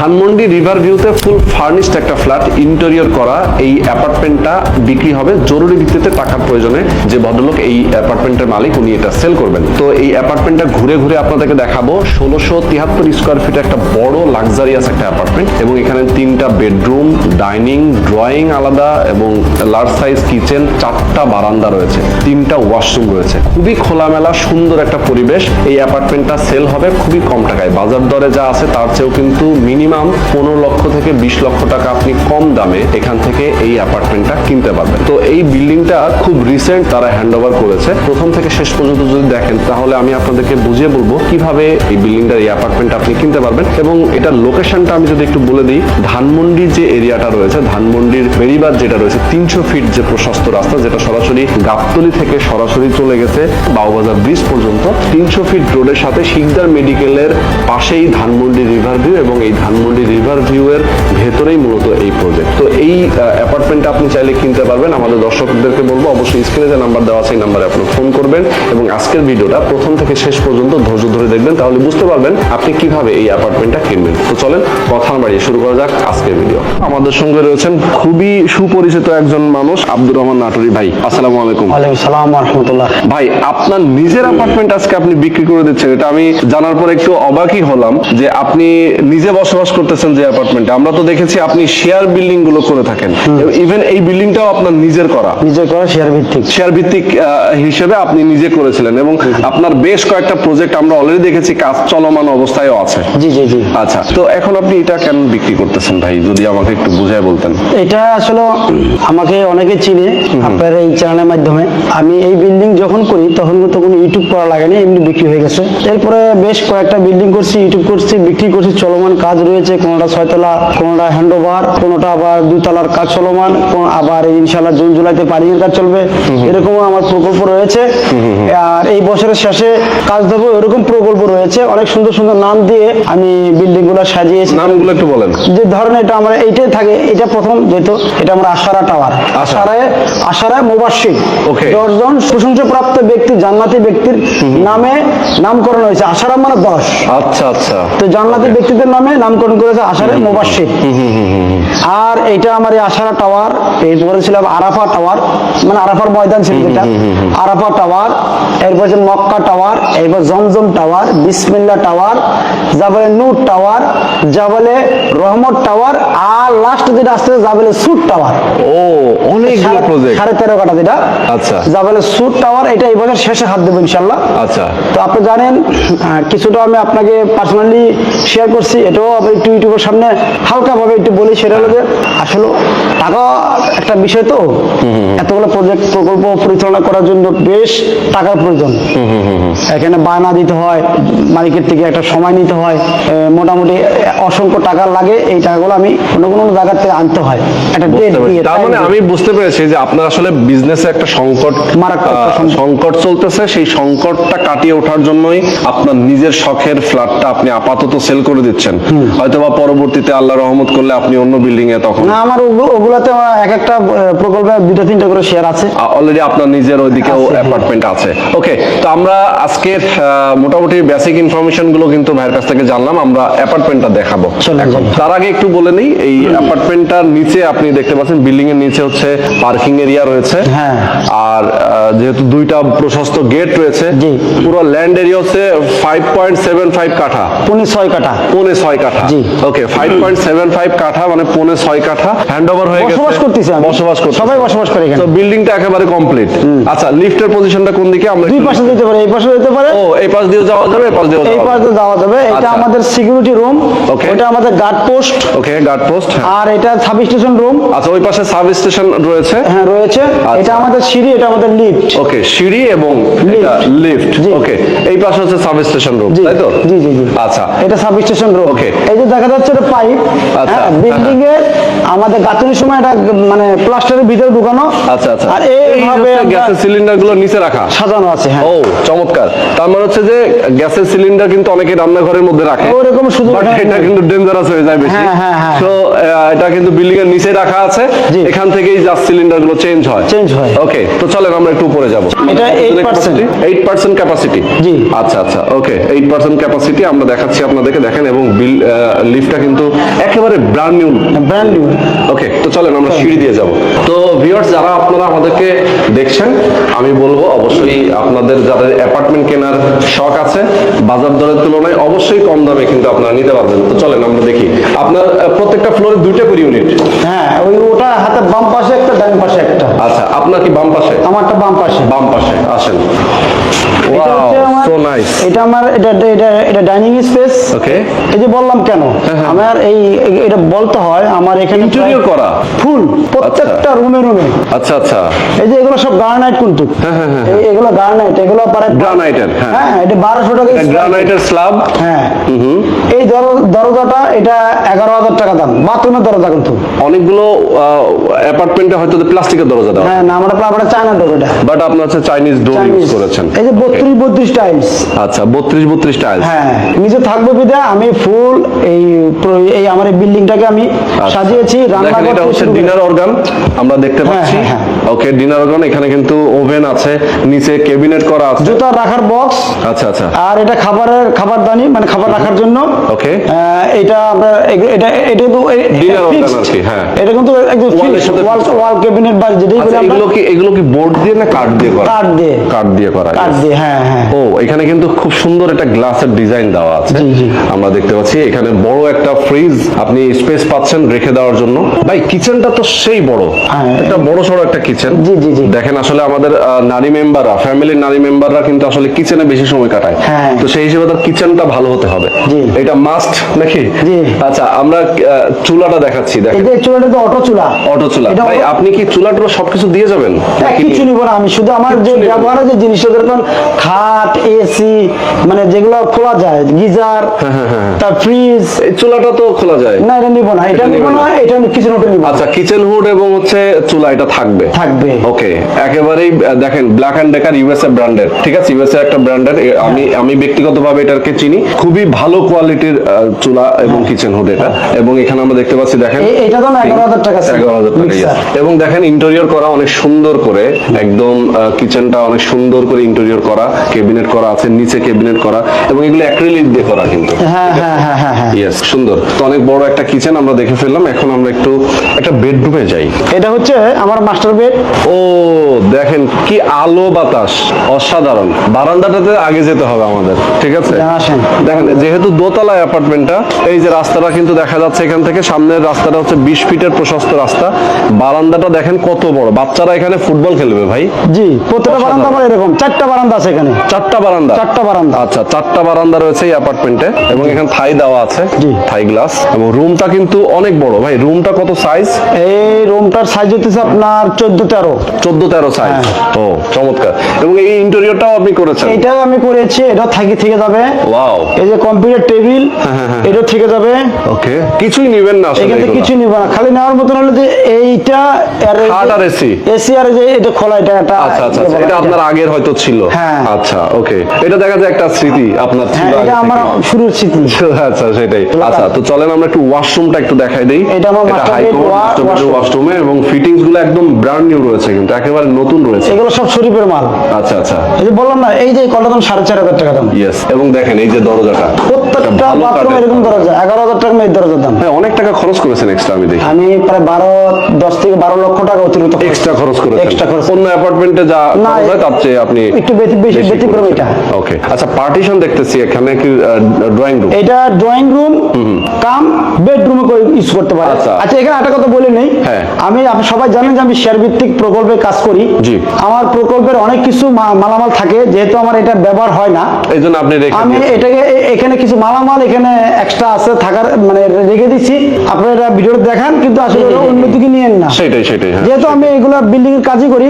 Dhanmondi river ভিউতে ফুল furnished একটা flat interior করা এই অ্যাপার্টমেন্টটা বিক্রি হবে জরুরি ভিত্তিতে টাকার প্রয়োজনে। যে ভদ্রলোক এই অ্যাপার্টমেন্টের মালিক উনি এটা সেল করবেন। তো এই অ্যাপার্টমেন্টটা ঘুরে ঘুরে আপনাদেরকে দেখাবো। 1673 স্কোয়ার ফিট একটা বড় লাক্সারিয়াস একটা অ্যাপার্টমেন্ট এবং এখানে 3টা বেডরুম, ডাইনিং, ড্রয়িং আলাদা এবং লার্জ সাইজ কিচেন, 4টা বারান্দা রয়েছে, 3টা ওয়াশরুম রয়েছে। খুবই খোলামেলা সুন্দর একটা পরিবেশ। এই অ্যাপার্টমেন্টটা সেল হবে খুবই কম টাকায়। বাজার দরে যা আছে তার চেয়েও কিন্তু মিনিমাম 15 লক্ষ থেকে 20 লক্ষ টাকা আপনি কম দামে এখান থেকে এই অ্যাপার্টমেন্টটা কিনতে পারবেন। তো এই বিল্ডিংটা খুব রিসেন্ট তারা হ্যান্ড ওভার করেছে। প্রথম থেকে শেষ পর্যন্ত যদি দেখেন তাহলে আমি আপনাদেরকে বুঝিয়ে বলবো কিভাবে এই বিল্ডিংটার এই অ্যাপার্টমেন্ট আপনি কিনতে পারবেন। এবং এটার লোকেশনটা আমি যদি একটু বলে দিই, ধানমন্ডি যে এরিয়াটা রয়েছে, ধানমন্ডির বেরিবাদ যেটা রয়েছে, 300 ফিট যে প্রশস্ত রাস্তা যেটা সরাসরি গাবতলী থেকে সরাসরি চলে গেছে বাউবাজার ব্রিজ পর্যন্ত, 300 ফিট রোডের সাথে শিকদার মেডিকেলের পাশেই ধানমন্ডি রিভার ভিউ এবং এই ধানমন্ডি রিভার ভিউ এর ভেতরেই মূলত এই প্রজেক্ট। তো এই অ্যাপার্টমেন্টটা আপনি চাইলে কিনতে পারবেন। আমাদের দর্শকদেরকে বলবো অবশ্যই স্ক্রিনে যে নাম্বার দেওয়া আছে এই নাম্বারে আপনি ফোন করবেন এবং আজকের ভিডিওটা প্রথম থেকে শেষ পর্যন্ত ধৈর্য ধরে দেখবেন, তাহলে বুঝতে পারবেন আপনি কিভাবে এই অ্যাপার্টমেন্টটা কিনবেন। তো চলেন কথা বাড়িয়ে শুরু করা যাক আজকের ভিডিও। আমাদের সঙ্গে রয়েছেন খুবই সুপরিচিত একজন মানুষ, আব্দুর রহমান নাটোরি ভাই। আসসালামু আলাইকুম। ওয়ালাইকুম সালাম ওয়া রাহমাতুল্লাহ। ভাই, আপনার নিজের অ্যাপার্টমেন্ট আজকে আপনি বিক্রি করে দিচ্ছেন, এটা আমি জানার পর একটু অবাকই হলাম যে আপনি নিজে বসবাস করতেছেন যে অ্যাপার্টমেন্টে। আমরা তো দেখেছি আপনি শেয়ার বিল্ডিং গুলো করে থাকেন, ইভেন এই বিল্ডিংটাও আপনার নিজের করা শেয়ার ভিত্তিক হিসেবে আপনি নিজে করেছিলেন এবং আপনার বেশ কয়েকটা প্রজেক্ট আমরা অলরেডি দেখেছি কাজ চলমান অবস্থায়ও আছে। জি জি জি। আচ্ছা, তো এখন আপনি এটা কেন বিক্রি করতেছেন ভাই, যদি আমাকে একটু বুঝায় বলতেন। এটা আসলে আমাকে অনেকে চিনে আপনার এই চ্যানেলের মাধ্যমে। আমি এই বিল্ডিং যখন করি তখন তো কোনো ইউটিউব করা লাগেনি, এমনি বিক্রি হয়ে গেছে। এরপরে বেশ কয়েকটা বিল্ডিং করছি, ইউটিউব করছি, বিক্রি করছি, চলমান কাজ রয়েছে। কোনোটা 6 তলা, কোনোটা হ্যান্ডওভার, কোনোটা আবার 2 তলার কাজ চলমান, আবার ইনশাআল্লাহ জুন জুলাইতে পারিংয়ের কাজ চলবে। এরকমও আমার প্রকল্প রয়েছে। আর এই বছরের শেষে কাজ দেবো এরকম প্রকল্প রয়েছে। অনেক সুন্দর সুন্দর নাম দিয়ে আমি বিল্ডিং গুলো সাজিয়েছি। নামগুলো একটু বলেন। যে ধরেন এটা আমরা এইটাই থাকে, এটা প্রথম যেহেতু এটা আমরা আশারা টাওয়ার, আশারায় মুবাশশির, 10 জন প্রশংসাপ্রাপ্ত ব্যক্তি, জান্নাতি ব্যক্তির নামে নামকরণ হয়েছে। আশারা মানে 10। আচ্ছা আচ্ছা। তো জান্নাতি ব্যক্তিদের নামে নামকরণ করেছে আশারায় মুবাশশির। আর এটা আমার এই আশারা টাওয়ার, এরপরে ছিল আরাফা টাওয়ার, মানে আরাফার ময়দান ছিল যেটা, আরাফা টাওয়ার, এরপর যে মক্কা টাওয়ার, এরপর জমজম টাওয়ার, বিসমিল্লাহ টাওয়ার, জাবালে নূর টাওয়ার, জাবালে রহমত টাওয়ার, আর লাস্ট যেটা আসছে জাবালে সুট টাওয়ার। ও, অনেকগুলো প্রজেক্ট, 13.5 কাটা যেটা। আচ্ছা, জাবালে সুট টাওয়ার, এটা এই বছর শেষে হাত দেবো ইনশাআল্লাহ। আচ্ছা, তো আপনি জানেন কিছুটা আমি আপনাকে পার্সোনালি শেয়ার করছি, এটাও একটু ইউটিউবের সামনে হালকা ভাবে একটু বলি। সেটা হলো যে আসলে টাকা একটা বিষয়, তো এতগুলো প্রকল্প পরিচালনা করার জন্য বেশ টাকার প্রয়োজন। এখানে বায়না দিতে হয়, মালিকের থেকে একটা সময় নিতে হয়, মোটামুটি অসংখ্য টাকা লাগে। এই টাকাগুলো আমি কোনো কোনো জায়গা থেকে আনতে হয় একটা ডেট দিয়ে। তার মানে আমি বুঝতে পেরেছি যে আপনার আসলে বিজনেসে একটা সংকট চলতেছে, সেই সংকটটা কাটিয়ে ওঠার জন্যই আপনার নিজের শখের ফ্ল্যাটটা আপনি আপাতত সেল করে দিচ্ছেন। হয়তোবা পরবর্তীতে আল্লাহ রহমত করলে আপনি অন্য বিল্ডিং এ তখন। না, আমার ওগুলাতে এক একটা প্রকল্পে 2-3টা করে শেয়ার আছে অলরেডি, আপনার নিজের ওইদিকেও অ্যাপার্টমেন্ট আছে। ওকে, তো আমরা আজকের মোটামুটি বেসিক ইনফরমেশন গুলো কিন্তু ভাইয়ের কাছ থেকে জানলাম। আমরা অ্যাপার্টমেন্টটা দেখাবো। তার আগে একটু বলে নিই, এই অ্যাপার্টমেন্টটার নিচে আপনি দেখতে পাচ্ছেন বিল্ডিং এর নিচে হচ্ছে পার্কিং এরিয়া রয়েছে। হ্যাঁ, আর যেহেতু 2টা প্রশস্ত গেট রয়েছে, পুরো ল্যান্ড এরিয়া হচ্ছে 5.75 কাঠা, 6.5 কাঠা, 6.5 কাঠা। ওকে, 5.75 কাঠা মানে 6.5 কাঠা হ্যান্ড ওভার হয়ে গেছে। বসবাস করতে সবাই বসবাস করে এখানে। তো বিল্ডিংটা একেবারে কমপ্লিট। আচ্ছা, লিফটের পজিশনটা কোন দিকে? আমরা দুই পাশে যেতে পারে, এই পাশে যেতে পারে। ও, এই পাশ দিয়ে যাওয়া যাবে, এই পাশ দিয়ে যাওয়া যাবে। এটা আমাদের সিকিউরিটি রুম। ওকে, এটা আমাদের গার্ড পোস্ট। ওকে, গার্ড পোস্ট। আর এটা সাব স্টেশন রুম। আচ্ছা, ওই পাশে সাব স্টেশন রয়েছে। হ্যাঁ, রয়েছে। এটা আমাদের সিঁড়ি, এটা আমাদের লিফট। ওকে, সিঁড়ি এবং লিফট। ওকে, এই পাশে হচ্ছে সাব স্টেশন রুম, তাই তো? জি জি জি। আচ্ছা, এটা সাব স্টেশন রুম। ওকে, এই যে দেখা যাচ্ছে এটা পাইপ। আচ্ছা, বিল্ডিং এর আমাদের গাঁথনির সময় এটা মানে প্লাস্টারের ভিতরে ঢুকানো। আচ্ছা আচ্ছা, আর এইভাবে গ্যাসের সিলিন্ডার গুলো নিচে রাখা সাজানো আছে। হ্যাঁ, ও চমৎকার। তার মানে হচ্ছে যে গ্যাসের সিলিন্ডার কিন্তু অনেকে রান্নাঘরের মধ্যে রাখে, ওরকম শুধু বাট এটা কিন্তু ডেঞ্জারাস হয়ে যায় বেশি। হ্যাঁ। তো এটা কিন্তু বিল্ডিং এর নিচে রাখা আছে, জি। এখান থেকেই জাস্ট সিলিন্ডার গুলো চেঞ্জ হয়। ওকে, তো চলেন আমরা একটু উপরে যাব। এটা 8% ক্যাপাসিটি। জি। আচ্ছা আচ্ছা, ওকে, 8% ক্যাপাসিটি আমরা দেখাচ্ছি আপনাদেরকে, দেখেন। এবং লিফটটা কিন্তু একেবারে ব্র্যান্ড নিউ। ওকে, তো চলেন আমরা সিঁড়ি দিয়ে যাব। তো ভিউয়ার্স, যারা আপনারা আমাদেরকে দেখছেন, আমি বলবো অবশ্যই আপনাদের যাদের অ্যাপার্টমেন্ট কেনার শখ আছে, বাজার দরের তুলনায় অবশ্যই কম দামে কিন্তু আপনারা নিতে পারবেন। তো চলেন আমরা দেখি। আপনার প্রত্যেকটা ফ্লোরে 2টা করে ইউনিট? হ্যাঁ, ওটা হাতে বাম পাশে একটা, ডান পাশে একটা। আচ্ছা, আপনার কি বাম পাশে? আমারটা বাম পাশে। বাম পাশে, আসেন। এটা হচ্ছে আমার, সো নাইস। এটা আমার এটা ডাইনিং স্পেস। ওকে, এই যে বললাম কেন আমার এটা বলতে হয়, আমার এখানে ইন্টেরিয়র করা ফুল প্রত্যেকটা রুমে। আচ্ছা আচ্ছা, এই যে এগুলো সব গ্রানাইট কিন্তু। এগুলো গ্রানাইট, এগুলো পারে গ্রানাইটের। হ্যাঁ, এটা 1200 টাকা গ্রানাইটের স্ল্যাব। হ্যাঁ, এই দরজাটা এটা 11,000 টাকা দাম, বাথরুমের দরজা কিন্তু। অনেকগুলো অ্যাপার্টমেন্টে হয়তো প্লাস্টিকের দরজা দেওয়া। হ্যাঁ, না, আমরা চায়না ডোর এটা, বাট আপনার হচ্ছে চাইনিজ ডোর ইউজ করেছেন। এই যে 32 টাইলস। আচ্ছা, 32 টাইলস। হ্যাঁ, নিচে থাকবে বিদা আমি ফুল এই আমার এই বিল্ডিংটাকে আমি সাজিয়েছি। রান্না এটা হচ্ছে ডিনার অর্গান, আমরা দেখতে পাচ্ছি। ওকে, ডিনার অর্গান। এখানে কিন্তু ওভেন আছে, নিচে ক্যাবিনেট করা আছে, জুতা রাখার বক্স। আচ্ছা আচ্ছা, আর এটা খাবারদানি, মানে খাবার রাখার জন্য। ওকে, এটা আমরা এটা তো ডিনার অর্গান আর কি। হ্যাঁ, এটা কিন্তু একদম ওয়াল ক্যাবিনেট বা যেটাই বলি আমরা। এগুলো কি বোর্ড দিয়ে না কাঠ দিয়ে করা? কাঠ দিয়ে করা। হ্যাঁ। ও, এখানে কিন্তু খুব সুন্দর একটা গ্লাসের ডিজাইন দেওয়া আছে, আমরা দেখতে পাচ্ছি। এখানে বড় একটা ফ্রিজ, আপনি স্পেস পাচ্ছেন রেখে দেওয়ার জন্য। ভাই, কিচেনটা তো সেই বড়, একটা বড় সড়ো একটা কিচেন। দেখেন, আসলে আমাদের নারী মেম্বাররা, ফ্যামিলির নারী মেম্বাররা কিন্তু আসলে কিচেনে বেশি সময় কাটায়। তো সেই হিসেবে তার কিচেনটা ভালো হতে হবে, এটা মাস্ট নাকি? আচ্ছা, আমরা চুলাটা দেখাচ্ছি। দেখেন, এই চুলাটা তো অটো চুলা। ভাই, আপনি কি চুলাটা সবকিছু দিয়ে যাবেন? কিছু নিব না, আমি শুধু আমার যে ব্যবহারের যে জিনিসটা, যেরকম খাট, এসি, মানে যেগুলো খোলা যায়, গিজার, তার ফ্রিজ। এই চুলাটা তো খোলা যায় না, এটা নিব না, এটা কিচেন হুড নিব। আচ্ছা, কিচেন হুড এবং হচ্ছে চুলা, এটা থাকবে। ওকে, একেবারেই দেখেন, ব্ল্যাক এন্ড ডেকার ইউএসএ ব্র্যান্ডের, ঠিক আছে, ইউএসএ একটা ব্র্যান্ডের। আমি ব্যক্তিগতভাবে এটাকে চিনি, খুবই ভালো কোয়ালিটির চুলা এবং কিচেন হুড এটা। এবং এখানে আমরা দেখতে পাচ্ছি, দেখেন, এটা তো 11,000 টাকা। 11,000 টাকা। এবং দেখেন, ইন্টেরিয়র করা অনেক সুন্দর করে, একদম কিচেনটা অনেক সুন্দর করে ইন্টেরিয়র করা, ক্যাবিনেট করা আছে, নিচে ক্যাবিনেট করা, এবং এগুলো অ্যাক্রিলিক দিয়ে করা কিন্তু। হ্যাঁ, ইয়েস, সুন্দর। তো অনেক বড় একটা কিচেন আমরা দেখে ফেললাম। এখন আমরা একটু একটা বেডরুমে যাই। এটা হচ্ছে আমার মাস্টার বেড। ও, দেখেন কি আলো বাতাস, অসাধারণ। বারান্দাটাতে আগে যেতে হবে আমাদের, ঠিক আছে? দেখেন, যেহেতু দোতলা অ্যাপার্টমেন্টটা, এই যে রাস্তাটা কিন্তু দেখা যাচ্ছে এখান থেকে, সামনের রাস্তাটা হচ্ছে 20 ফিটের প্রশস্ত রাস্তা। বারান্দাটা দেখেন কত বড়, বাচ্চারা এখানে ফুটবল খেলবে ভাই। জি, প্রত্যেকটা বারান্দা আমার এরকম 4টা বারান্দা আছে এখানে। 4টা বারান্দা। আচ্ছা, 4টা বারান্দা রয়েছে এই অ্যাপার্টমেন্টে। এবং এখানে থাই দেওয়া আছে, থাই গ্লাস। এবং রুমটা কিন্তু অনেক বড়। ভাই, রুমটা কত সাইজ? এই রুমটার সাইজ হচ্ছে আপনার 14-13 সাইজ। ও, চমৎকার। এবং এই ইন্টেরিয়রটাও আপনি করেছেন? এটাও আমি করেছি, এটা থেকে যাবে। ওয়াও, এই যে কম্পিউটার টেবিল, এটা থেকে যাবে। ওকে, কিছুই নেবেন না আসলে? এখানে কিছু নিব না, খালি নেওয়ার মতন হলো যে এইটা আর এসি আর যে এটা খোলা, এটা একটা। আচ্ছা, এটা আপনার আগের হয়তো ছিল। আচ্ছা, ওকে, এটা দেখা যায় একটা স্মৃতি আপনার ছিল। এটা আমার শুরুর স্মৃতি। আচ্ছা, সেটাই। আচ্ছা, তো চলেন আমরা একটু ওয়াশরুমটা একটু দেখাই দেই। এটা আমার ওয়াশরুমে, এবং ফিটিংস গুলো একদম ব্র্যান্ড নিউ রয়েছে, কিন্তু একেবারে নতুন রয়েছে। এগুলো সব শরীফের মাল। আচ্ছা আচ্ছা, এই যে বললাম না, এই যে কলটা দাম 4,500 টাকা দাম। ইয়েস, এবং দেখেন এই যে দরজাটা, প্রত্যেকটা বাথরুমে এরকম দরজা 11,000 টাকা এই দরজার দাম। হ্যাঁ, অনেক টাকা খরচ করেছেন এক্সট্রা, আমি দেখি। আমি প্রায় 10 থেকে 12 লক্ষ টাকা অতিরিক্ত এক্সট্রা খরচ করেছেন। অন্য অ্যাপার্টমেন্টে যা খরচ হয় তার চেয়ে আপনি একটু বেশি ব্যতিক্রম এটা। ওকে, আচ্ছা, পার্টিশন দেখতেছি এখানে কি ড্রয়িং রুম? এটা ড্রয়িং রুম কাম বেডরুমে ইউজ করতে পারে। আচ্ছা, এখানে একটা কথা বলে নেই, আপনি সবাই জানেন যে আমি শেয়ার ভিত্তিক প্রকল্পে কাজ করি। আমার প্রকল্পের অনেক কিছু মালামাল থাকে, যেহেতু আমার এটা ব্যবহার হয় না, এই জন্য আপনি আমি এটাকে এখানে কিছু মালামাল এখানে এক্সট্রা আছে থাকার, মানে রেখে দিচ্ছি। আপনারা ভিডিওটা দেখান, কিন্তু আসলে অন্যদিকে নিয়েন না। সেটাই, যেহেতু আমি এগুলা বিল্ডিং এর কাজই করি,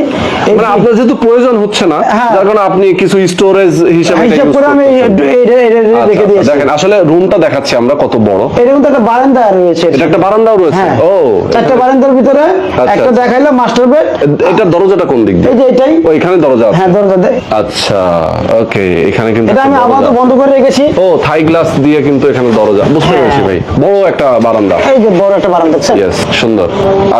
মানে আপনার যেহেতু প্রয়োজন হচ্ছে না, যার কারণে আপনি কিছু স্টোরেজ হিসাব করে আমি রেখে দিয়েছি। দেখেন, আসলে রুমটা দেখাচ্ছি আমরা কত বড়। এটা কিন্তু একটা বারান্দা রয়েছে এটা একটা বারান্দাও রয়েছে। হ্যাঁ ও, চারটা বারান্দার ভিতরে একটা দেখাইলাম মাস্টার বেড। এটা দরজাটা কোন দিক দিয়ে? এই যে এটাই। ও, এখানে দরজা আছে। হ্যাঁ দরজা দেয়। আচ্ছা, ওকে, এখানে কিন্তু এটা একটা আমি দরজা আপাতত আছে। বন্ধ করে রেখেছি। ও, থাই গ্লাস দিয়ে কিন্তু এখানে দরজা, বুঝতে হ্যাঁ। পেরেছি ভাই, বড় একটা বারান্দা। এই যে বড় একটা বারান্দা দেখছেন? ইয়েস, সুন্দর।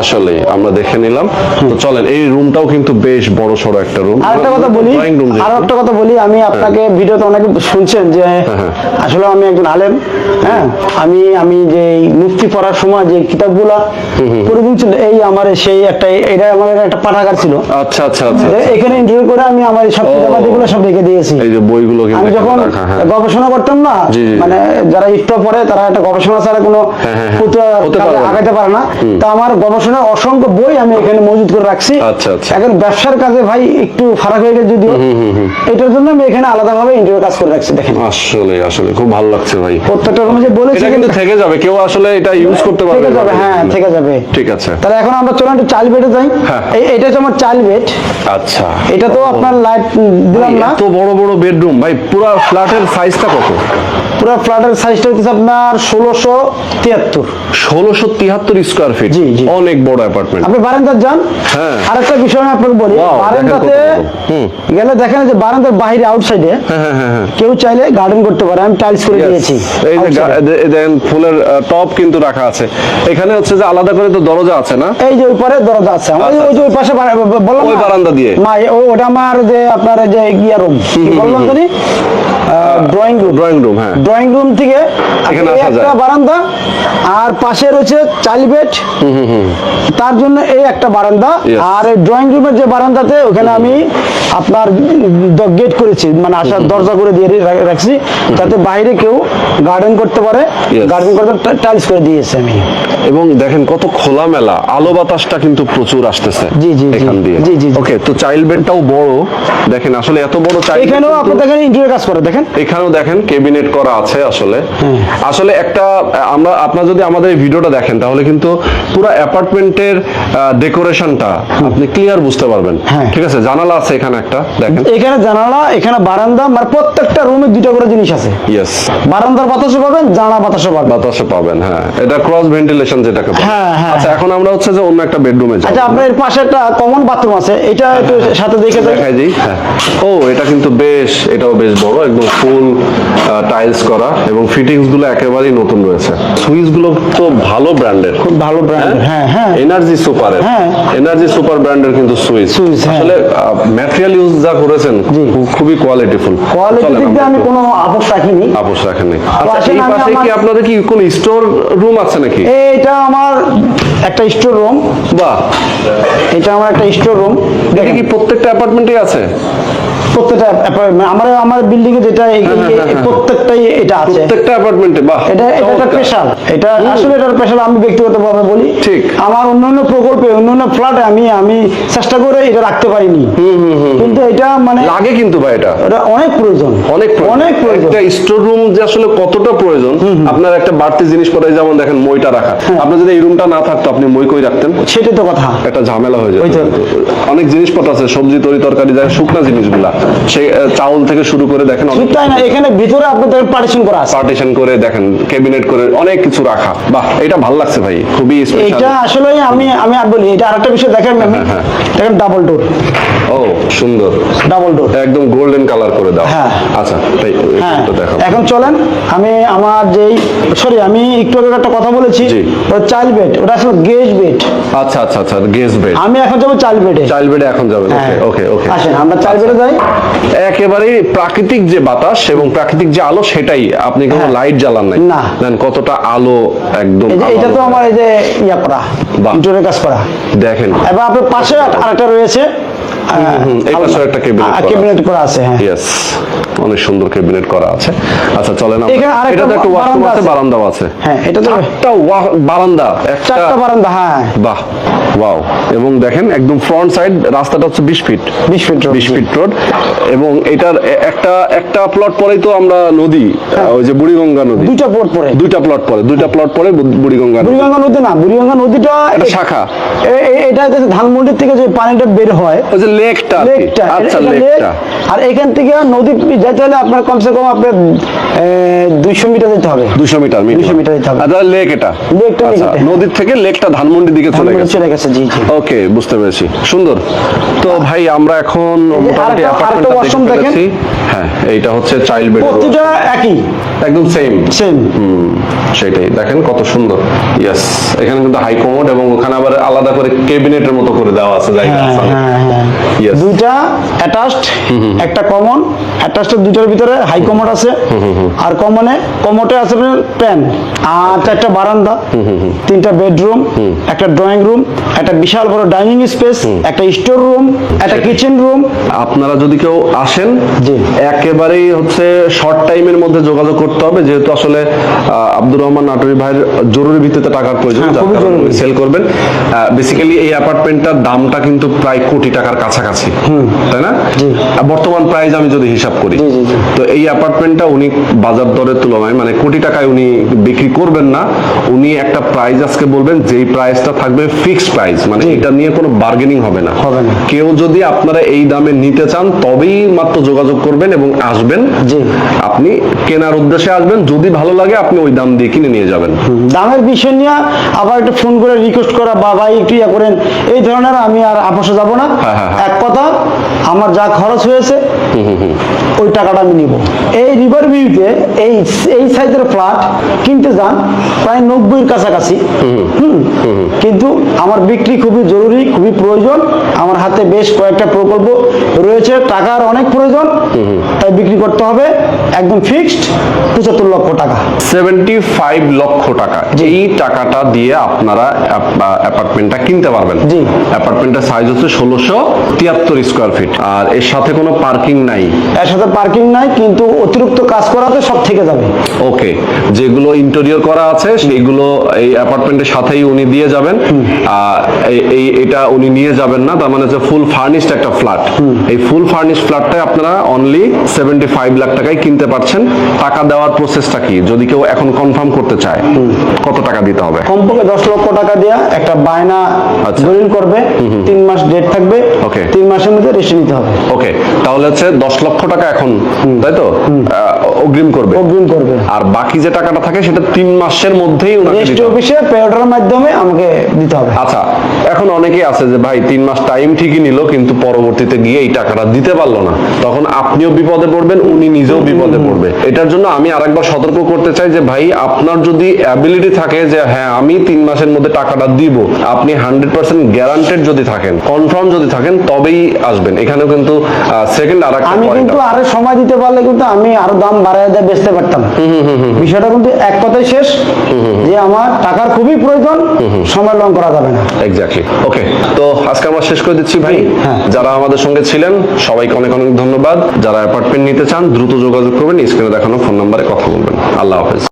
আসলে আমরা দেখে নিলাম। তো চলেন, এই রুমটাও কিন্তু বেশ বড় সড়ো একটা রুম। আর একটা কথা বলি, ড্রয়িং রুম। আরো একটা কথা বলি, আমি আপনাকে ভিডিওতে অনেকে শুনছেন যে আসলে আমি একজন আলেম। হ্যাঁ, আমি যে এই মুফতি পড়ার সময় যে কিতাবগুলা পড়ে দিয়েছিল, এই আমার সেই একটা, এটা আমার একটা পাঠাগার ছিল। আচ্ছা আচ্ছা আচ্ছা। যে এখানে ইন্টারভিউ করে আমি আমার সব কিতাবাদিগুলো সব রেখে দিয়েছি। এই যে বইগুলো কিন্তু আমি এখানে যখন রাখা, হ্যাঁ। গবেষণা করতাম না, জি, জি, জি। মানে যারা ইফতা পড়ে তারা একটা গবেষণা ছাড়া কোনো হতে পারে না। আগাইতে পারে না। তা আমার গবেষণার অসংখ্য বই আমি এখানে মজুদ করে রাখছি। আচ্ছা, আচ্ছা। এখন ব্যবসার কাজে ভাই একটু ফারাক হয়ে গেছে যদিও, এটার জন্য আমি এখানে আলাদাভাবে ইন্টারভিউ কাজ করে রাখছি। দেখেন আসলে আসলে খুব ভালো লাগছে ভাই। প্রত্যেকটা রুমে যে বলেছি এটা কিন্তু থেকে যাবে, কেউ আসলে এটা ইউজ করতে পারবে থেকে না। যাবে, হ্যাঁ থেকে যাবে। ঠিক আছে। তাহলে এখন আমরা চলেন একটু চাইল্ড বেডে যাই। হ্যাঁ। এটা হচ্ছে আমার চাইল্ড বেড। আচ্ছা, এটা তো আপনার লাইট দিলাম না। এত বড় বড় বেডরুম ভাই, পুরো ফ্ল্যাটের সাইজটা কত? পুরো ফ্ল্যাটের সাইজটা হচ্ছে আপনার 1673। 1673 স্কয়ার ফিট। জি, জি। অনেক বড় অ্যাপার্টমেন্ট। আপনি বারান্দা যান। হ্যাঁ। আরেকটা বিষয় আমি আপনাকে বলি, Wow, বারান্দাতে দেখেন কত বড়। গেলে দেখেন যে বারান্দার বাইরে আউটসাইডে কেউ চাইলে গার্ডেন করতে পারে। আমি টাইলস করে Yes. দিয়েছি। এই যে outside-এ। দেখেন ফুলের টপ কিন্তু রাখা আছে। এখানে হচ্ছে যে আলাদা করে তো দরজা আছে না? এই যে ওই পারে দরজা আছে আমার, ওই যে ওই পাশে বললাম ওই না? বারান্দা দিয়ে? মা ওটা আমার যে আপনার যে গিয়া রুম বললাম জানি, ড্রয়িং রুম। ড্রয়িং রুম, হ্যাঁ। ড্রয়িং রুম থেকে এখানে এই আসা একটা যায়। বারান্দা, আর পাশে রয়েছে চাইল্ড বেড, তার জন্য এই একটা বারান্দা। Yes. আর এই ড্রয়িং রুমের যে বারান্দাতে ওখানে আমি আপনার গেট করেছি, মানে আসার দরজা করে দিয়ে রাখছি, যাতে বাইরে কেউ গার্ডেন করতে পারে। Yes. গার্ডেন করতে টাইলস করে দিয়েছি আমি। এবং দেখেন কত খোলামেলা, আলো বাতাসটা কিন্তু প্রচুর আসতেছে জি, জি, জি। এখান দিয়ে। জি, জি, জি। ওকে, তো চাইল্ড বেডটাও বড়। দেখেন আসলে এত বড় চাইল্ড এখানেও আপনি দেখেন ইন্টেরিয়র কাজ করে দেখেন। এখানেও দেখেন ক্যাবিনেট করা আছে। আসলে আসলে একটা আপনারা যদি আমাদের এই ভিডিওটা দেখেন তাহলে কিন্তু পুরো অ্যাপার্টমেন্টের ডেকোরেশনটা আপনি ক্লিয়ার বুঝতে পারবেন। হ্যাঁ। ঠিক আছে, জানালা আছে এখানে একটা, দেখেন। এখানে জানালা, এখানে বারান্দা, মানে প্রত্যেকটা রুমে দুটো করে জিনিস আছে। ইয়েস, বারান্দার বাতাসও পাবেন, জানালা বাতাসও পাবেন। বাতাসে পাবেন, হ্যাঁ। এটা ক্রস ভেন্টিলেশন যেটাকে বলে। হ্যাঁ, হ্যাঁ, আচ্ছা, এখন আমরা হচ্ছে যে অন্য একটা বেডরুমে যাব। আচ্ছা, আপনার এর পাশে একটা কমন বাথরুম আছে, এটা একটু সাথে দেখে দেন। দেখাই দিই, হ্যাঁ। ও, এটা কিন্তু বেশ, এটাও বেশ বড়, একদম ফুল টাইলস করা, এবং ফিটিংস গুলো একেবারেই নতুন রয়েছে। সুইচ গুলো তো ভালো ব্র্যান্ডের, খুব ভালো ব্র্যান্ডের। হ্যাঁ, হ্যাঁ। এনার্জি সুপারের। হ্যাঁ। এনার্জি সুপার ব্র্যান্ডের কিন্তু সুইচ। সুইচ, হ্যাঁ। আসলে ম্যাটেরিয়াল ইউজ যা করেছেন খুবই কোয়ালিটিফুল। কোয়ালিটি দিক দিয়ে আমি কোনো আপোষ রাখিনি। আপোষ রাখেননি। আচ্ছা, আসেন, এই আমি পাশে কি আমার- আপনাদের কি কোন স্টোর রুম আছে নাকি? এইটা আমার একটা স্টোর রুম। বাহ, এটা আমার একটা স্টোর রুম। এটা কি প্রত্যেকটা অ্যাপার্টমেন্টে আছে? প্রত্যেকটা আমার বিল্ডিং এ যেটা প্রত্যেকটাই এটা আছে। প্রত্যেকটা অ্যাপার্টমেন্টে? বাহ, এটা একটা চমৎকার। স্পেশাল। এটা আসলে এটা স্পেশাল। আমি ব্যক্তিগতভাবে বলি, ঠিক। আমার অন্যান্য প্রকল্পে, অন্যান্য ফ্ল্যাটে আমি চেষ্টা করে এটা রাখতে পারিনি, কিন্তু এটা মানে লাগে কিন্তু ভাই, এটা অনেক প্রয়োজন, অনেক প্রয়োজন। একটা স্টোর রুম যে আসলে কতটা প্রয়োজন। আপনার একটা বাড়তি জিনিস পরে, যেমন দেখেন মইটা রাখা। আপনার যদি এই রুমটা না থাকতো, আপনি মই কই রাখতেন? সেটাই তো কথা। একটা ঝামেলা হয়ে যেত। ওই তো। অনেক জিনিসপত্র আছে, সবজি তরকারি, যায় শুকনা জিনিসগুলা, সেই চাউল থেকে শুরু করে দেখেন শুধু তাই না, এখানে ভিতরে আপনাদের পার্টিশন করা আছে। পার্টিশন করে, দেখেন ক্যাবিনেট করে অনেক কিছু রাখা। বাহ, এটা ভালো লাগছে ভাই, খুবই স্পেশাল। এটা আসলে আমি আর বলি, এটা আরেকটা বিষয় দেখেন, দেখেন ডাবল ডোর। ও, সুন্দর, ডাবল ডোর। একদম গোল্ডেন কালার করে দাও। হ্যাঁ। আচ্ছা, তাই হ্যাঁ, একটু দেখাও। এখন চলেন, আমি আমার যেই আমি একটু আগে একটা কথা বলেছি, জি। চাইল্ড বেড, ওটা আসলে গেস্ট বেড। আচ্ছা আচ্ছা আচ্ছা, গেস্ট বেড। আমি এখন যাবো চাইল্ড বেডে। চাইল্ড বেডে এখন যাবেন? ওকে ওকে ওকে, আসেন আমরা চাইল্ড বেডে যাই। একেবারে প্রাকৃতিক যে বাতাস এবং প্রাকৃতিক যে আলো, সেটাই। আপনি কোনো লাইট জ্বালান নাই? না। দেন কতটা আলো, একদম এই যে এটা তো আমার এই যে ইয়া করা, বাহ। ইন্টেরিয়র কাজ করা। দেখেন। এবার আপনার পাশে আরেকটা রয়েছে, এই পাশে একটা ক্যাবিনেট করা আছে। হ্যাঁ, ইয়েস, অনেক সুন্দর ক্যাবিনেট করা আছে। আচ্ছা, চলেন আমরা। এখানে আরেকটা এটা তো একটা ওয়াশরুম বারান্দা আছে, আছে। বারান্দাও আছে। হ্যাঁ, এটা তো একটা বারান্দা, একটা। চারটা বারান্দা। হ্যাঁ, বাহ, ওয়াও। এবং দেখেন একদম ফ্রন্ট সাইড রাস্তাটা হচ্ছে 20 feet 20 feet road. 20 feet road. এবং এটার একটা প্লট পরেই তো আমরা নদী, ওই যে বুড়িগঙ্গা নদী। দুইটা পোর্ট পরে, দুইটা প্লট পরে বুড়িগঙ্গা নদী। বুড়িগঙ্গা নদী না, বুড়িগঙ্গা নদীটা এটা শাখা। এটা হচ্ছে ধানমন্ডির থেকে যে পানিটা বের হয়, ওই যে লেকটা আচ্ছা এটা লেক। লেকটা আর এখান থেকে নদী যেতে হলে আপনার কমসে কম আপনার 200 মিটার যেতে হবে। 200 মিটার 200 মিটার যেতে হবে। আচ্ছা লেক এটা লেকটা আচ্ছা, লেকটা। নদীর থেকে লেকটা ধানমন্ডির দিকে চলে ধানমন্ডি গেছে। চলে গেছে, জি জি। ওকে, বুঝতে পেরেছি, সুন্দর। তো ভাই আমরা এখন মোটামুটি আরেকটা অ্যাপার্টমেন্টটা washroom দেখে দেখেন। ফেলেছি। হ্যাঁ, এইটা হচ্ছে চাইল্ড বেড, প্রতিটা একই একদম সেম। সেম। সেটাই দেখেন কত সুন্দর। ইয়েস, এখানে কিন্তু হাই কমোড এবং ওখানে আবার আলাদা করে ক্যাবিনেটের মতো করে দেওয়া আছে জায়গা আছে। Yes. দুইটা অ্যাটাচড, একটা কমন। অ্যাটাচড দুইটার ভিতরে হাই কমোড আছে, আর কমোডে আছে প্যান, আর একটা বারান্দা, তিনটা বেডরুম, একটা ড্রয়িং রুম, একটা বিশাল বড় ডাইনিং স্পেস, একটা স্টোর রুম, একটা কিচেন রুম। আপনারা যদি কেউ আসেন, জি। একেবারেই হচ্ছে শর্ট টাইমের মধ্যে যোগাযোগ করতে হবে, যেহেতু আসলে আব্দুর রহমান নাটোরি ভাইয়ের জরুরি ভিত্তিতে টাকার প্রয়োজন, হ্যাঁ, যার খুবই কারণে জরুরি। সেল করবেন। বেসিক্যালি এই অ্যাপার্টমেন্টটার দামটা কিন্তু প্রায় কোটি টাকার কাছাকাছি, তাই না? জি। বর্তমান প্রাইস আমি যদি হিসাব করি, জি, জি, জি। তো এই অ্যাপার্টমেন্টটা উনি বাজার দরের তুলনায় মানে কোটি টাকায় উনি বিক্রি করবেন না। উনি একটা প্রাইস আজকে বলবেন, যেই প্রাইসটা থাকবে ফিক্সড প্রাইস, মানে জি। এটা নিয়ে কোনো বার্গেনিং হবে না। হবে না। কেউ যদি আপনারা এই দামে নিতে চান তবেই মাত্র যোগাযোগ করবেন এবং আসবেন। জি। আপনি কেনার উদ্দেশ্যে আসবেন, যদি ভালো লাগে আপনি ওই দাম দিয়ে কিনে নিয়ে যাবেন। দামের বিষয় নিয়ে আবার একটু ফোন করে রিকোয়েস্ট করা, বা ভাই একটু ইয়ে করেন, এই ধরনের আমি আর আপোষে যাব না। হ্যাঁ, হ্যাঁ, হ্যাঁ। এক কথা, আমার যা খরচ হয়েছে ওই টাকাটা আমি নিব। এই রিভার ভিউতে এই সাইজের ফ্ল্যাট কিনতে যান প্রায় 90-এর কাছাকাছি। কিন্তু আমার বিক্রি খুবই জরুরি, খুবই প্রয়োজন। আমার হাতে বেশ কয়েকটা প্রকল্প রয়েছে, টাকার অনেক প্রয়োজন, তাই বিক্রি করতে হবে। একদম ফিক্সড 75 লক্ষ টাকা। 75 লক্ষ টাকা, এই টাকাটা দিয়ে আপনারা অ্যাপার্টমেন্টটা কিনতে পারবেন। জি। অ্যাপার্টমেন্টের সাইজ হচ্ছে 1673 স্কোয়ার ফিট, আর এর সাথে কোনো পার্কিং নাই। এর সাথে পার্কিং নাই, কিন্তু অতিরিক্ত কাজ করাতে সব থেকে যাবে। ওকে, যেগুলো ইন্টেরিয়র করা আছে সেগুলো এই অ্যাপার্টমেন্টের সাথেই উনি দিয়ে যাবেন। এটা উনি নিয়ে যাবেন না, তার মানে হচ্ছে ফুল ফার্নিশড একটা ফ্ল্যাট। এই ফুল ফার্নিশড ফ্ল্যাটটাই আপনারা অনলি 75 লাখ টাকায় কিনতে পারছেন। টাকা দেওয়ার প্রসেসটা কি, যদি কেউ এখন কনফার্ম করতে চায় কত টাকা দিতে হবে? কমপক্ষে 10 লক্ষ টাকা দেয়া একটা বায়না আচ্ছা। দলিল করবে, 3 মাস ডেট থাকবে, Okay. 3 মাসের মধ্যে রেজিস্ট্রি নিতে হবে। ওকে, তাহলে হচ্ছে 10 লক্ষ টাকা এখন, তাই তো, অগ্রিম করবে। অগ্রিম করবে। আর বাকি যে টাকাটা থাকে সেটা 3 মাসের মধ্যেই ওনাকে রেজিস্ট্রি দিতে হবে। অফিসে পে অর্ডারের মাধ্যমে আমাকে দিতে হবে। আচ্ছা, এখন অনেকেই আছে যে ভাই 3 মাস টাইম ঠিকই নিল, কিন্তু পরবর্তীতে গিয়ে এই টাকাটা দিতে পারলো না, তখন আপনিও বিপদে পড়বেন, উনি নিজেও বিপদে পড়বে। এটার জন্য আমি আরেকবার সতর্ক করতে চাই যে ভাই, আপনার যদি অ্যাবিলিটি থাকে যে হ্যাঁ আমি 3 মাসের মধ্যে টাকাটা দিব, আপনি 100% গ্যারান্টেড যদি থাকেন, কনফার্ম যদি থাকেন, তবেই আসবেন। এখানেও কিন্তু সেকেন্ড আর একটা আমি কিন্তু আরো সময় দিতে পারলে কিন্তু আমি আরো দাম বাড়ায় দিয়ে বেচতে পারতাম। বিষয়টা কিন্তু এক কথাই শেষ, যে আমার টাকার খুবই প্রয়োজন, সময় লং করা যাবে না। এক্স্যাক্টলি। ওকে, তো আজকে আমরা শেষ করে দিচ্ছি ভাই। হ্যাঁ। যারা আমাদের সঙ্গে ছিলেন সবাইকে অনেক অনেক ধন্যবাদ। যারা অ্যাপার্টমেন্ট নিতে চান দ্রুত যোগাযোগ করবেন, স্ক্রিনে দেখানো ফোন নাম্বারে কথা বলবেন। আল্লাহ হাফেজ।